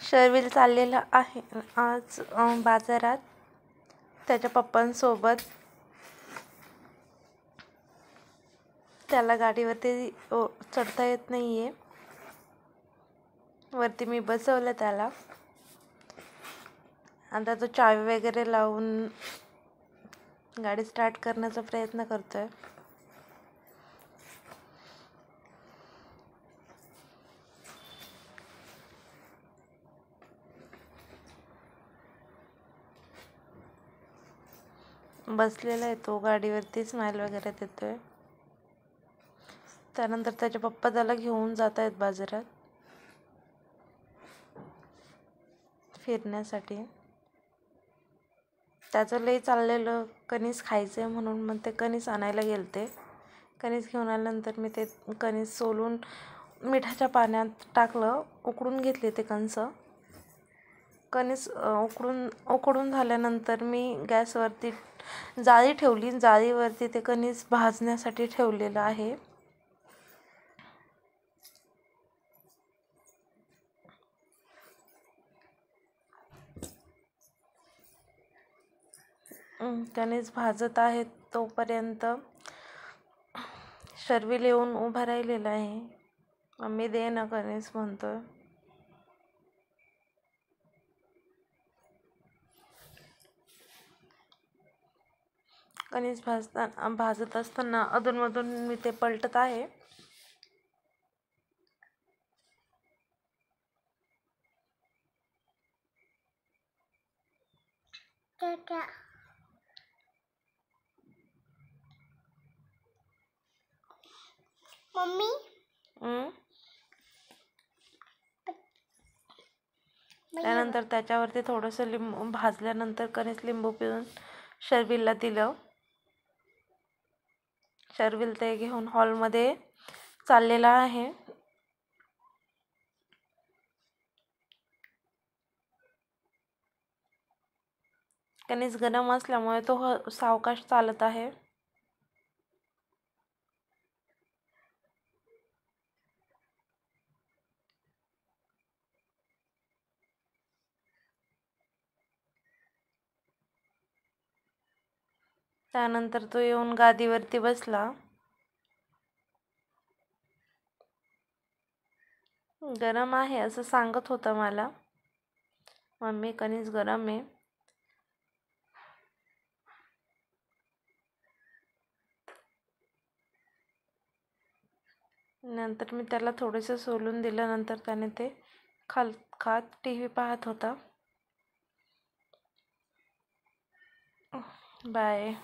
शर्विल चाललेला आहे आज बाजारात त्याच्या पप्पांसोबत. त्याला गाडीवरती चढता येत नाहीये. वरती मी बसवलं त्याला. आता तो चावी वगैरे लावून गाडी स्टार्ट करण्याचा प्रयत्न करतोय. बसलेला आहे तो गाडीवरती, स्माइल वगैरे देतोय. त्यानंतर त्याचे पप्पा त्याला घेऊन जात आहेत बाजारात फिरण्यासाठी. त्याचं लई चाललेलं कणीस खायचंय म्हणून मग ते कणीस आणायला गेलते. कणीस घेऊन आल्यानंतर मी ते कणीस सोलून मिठाच्या पाण्यात टाकलं, उकडून घेतले ते कणीस. उकडून झाल्यानंतर मी गॅसवरती जाळी ठेवली. जाळीवरती ते कणीस भाजण्यासाठी ठेवलेलं आहे. कणीस भाजत आहेत तोपर्यंत शर्विल येऊन उभा राहिलेला आहे. मम्मी दे ना कणीस म्हणतोय. कणीस भाजत असताना अधूनमधून मी ते पलटत आहे. मम्मी त्यानंतर त्याच्यावरती थोडंसं लिंबू भाजल्यानंतर कणीस लिंबू पिळून शर्विलला दिलं. शर्विल ते घेऊन हॉलमध्ये चाललेला आहे. कणीस गरम असल्यामुळे तो सावकाश चालत आहे. त्यानंतर तो येऊन गादीवरती बसला. गरम आहे असं सांगत होता मला. मम्मी कणीस गरम आहे. नंतर मी त्याला थोडंसं सोलून दिल्यानंतर त्याने ते खात टीव्ही पाहत होता. बाय.